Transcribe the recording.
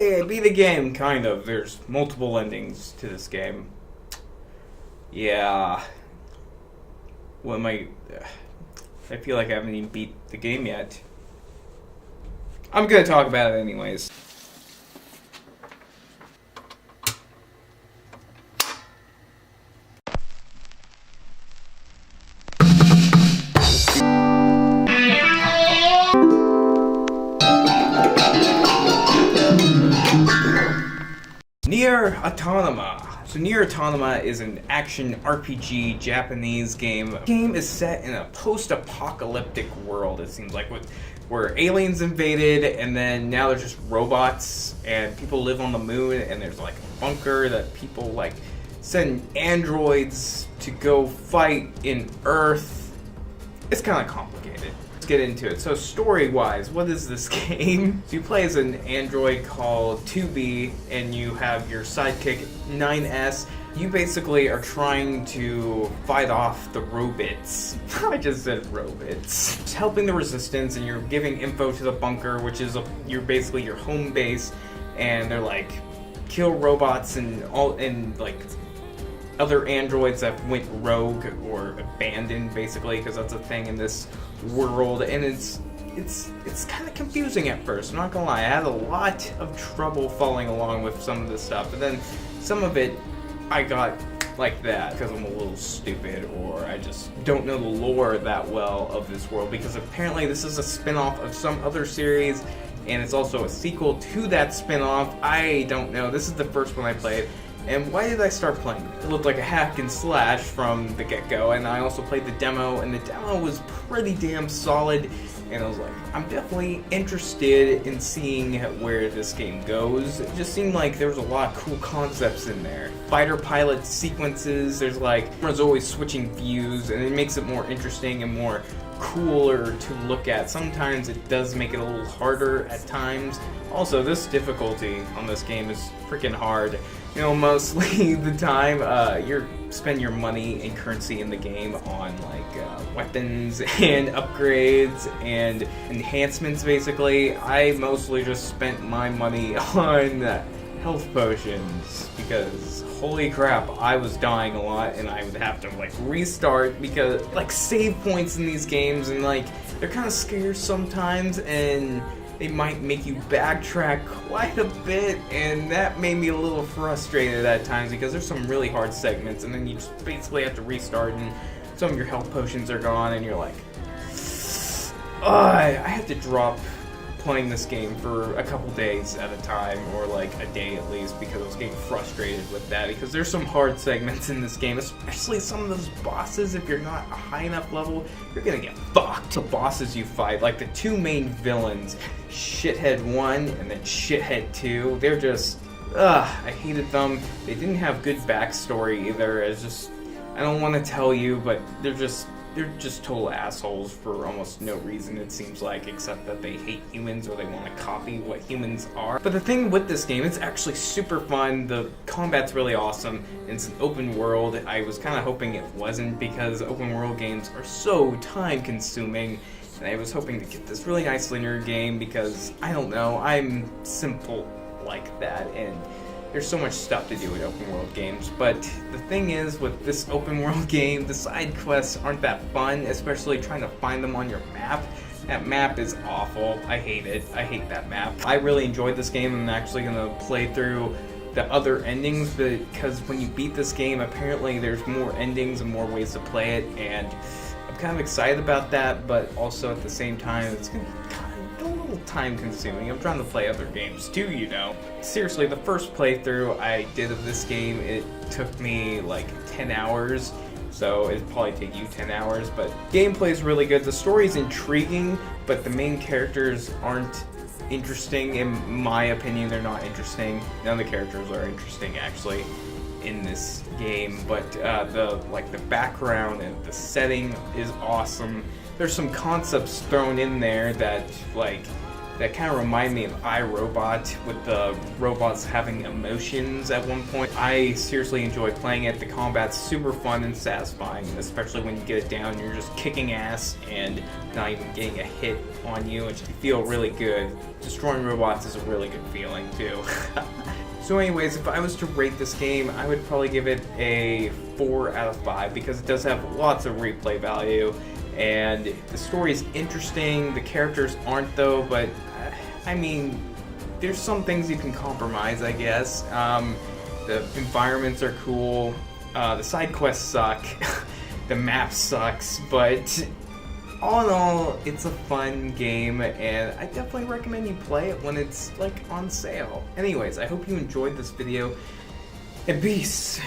Yeah, beat the game, kind of. There's multiple endings to this game. Yeah. What am I feel like I haven't even beat the game yet. I'm gonna talk about it anyways. NieR Automata. So NieR Automata is an action RPG Japanese game. The game is set in a post-apocalyptic world, it seems like, where aliens invaded, and then now they're just robots, and people live on the moon, and there's like a bunker that people like send androids to go fight in Earth. It's kind of complicated. Let's get into it. So story-wise, what is this game? So you play as an android called 2B, and you have your sidekick 9S. You basically are trying to fight off the robots. I just said robots. Just helping the resistance, and you're giving info to the bunker, which is you're basically your home base, and they're like kill robots and like other androids that went rogue or abandoned, basically, because that's a thing in this world, and it's kind of confusing at first. I'm not gonna lie, I had a lot of trouble following along with some of this stuff, but then some of it I got like that because I'm a little stupid, or I just don't know the lore that well of this world, because apparently this is a spin-off of some other series, and it's also a sequel to that spin-off. I don't know. This is the first one I played. And why did I start playing it? It looked like a hack and slash from the get-go, and I also played the demo, and the demo was pretty damn solid, and I was like, I'm definitely interested in seeing where this game goes. It just seemed like there was a lot of cool concepts in there. Fighter pilot sequences, there's like, there's always switching views, and it makes it more interesting and more cooler to look at. Sometimes it does make it a little harder at times. Also, this difficulty on this game is freaking hard. You know, mostly the time you spend your money and currency in the game on like weapons and upgrades and enhancements, basically. I mostly just spent my money on health potions, because holy crap, I was dying a lot, and I would have to like restart, because like save points in these games, and like they're kind of scarce sometimes, and they might make you backtrack quite a bit, and that made me a little frustrated at times, because there's some really hard segments, and then you just basically have to restart, and some of your health potions are gone, and you're like, I have to drop playing this game for a couple days at a time, or like a day at least, because I was getting frustrated with that, because there's some hard segments in this game, especially some of those bosses. If you're not a high enough level, you're gonna get fucked. The bosses you fight, like the two main villains, Shithead 1 and then Shithead 2, they're just, I hated them. They didn't have good backstory either. It's just, I don't want to tell you, but they're just total assholes for almost no reason, it seems like, except that they hate humans, or they want to copy what humans are. But the thing with this game, it's actually super fun. The combat's really awesome. It's an open world. I was kind of hoping it wasn't, because open world games are so time consuming, and I was hoping to get this really nice linear game, because, I don't know, I'm simple like that, and there's so much stuff to do in open world games. But the thing is, with this open world game, the side quests aren't that fun, especially trying to find them on your map. That map is awful. I hate it. I hate that map. I really enjoyed this game. I'm actually going to play through the other endings, because when you beat this game, apparently there's more endings and more ways to play it, and I'm kind of excited about that, but also at the same time, it's going to be kind of a little time consuming. I'm trying to play other games too, you know. Seriously, the first playthrough I did of this game, it took me like 10 hours, so it'd probably take you 10 hours, but gameplay is really good. The story's intriguing, but the main characters aren't interesting. In my opinion, they're not interesting. None of the characters are interesting, actually, in this game, but the background and the setting is awesome. There's some concepts thrown in there that, like, that kind of remind me of iRobot, with the robots having emotions at one point. I seriously enjoy playing it. The combat's super fun and satisfying, especially when you get it down, you're just kicking ass and not even getting a hit on you, and you feel really good. Destroying robots is a really good feeling too. So anyways, if I was to rate this game, I would probably give it a 4 out of 5 because it does have lots of replay value, and the story is interesting. The characters aren't though, but I mean, there's some things you can compromise, I guess. The environments are cool. The side quests suck. The map sucks, but all in all, it's a fun game, and I definitely recommend you play it when it's like on sale. Anyways, I hope you enjoyed this video, and peace!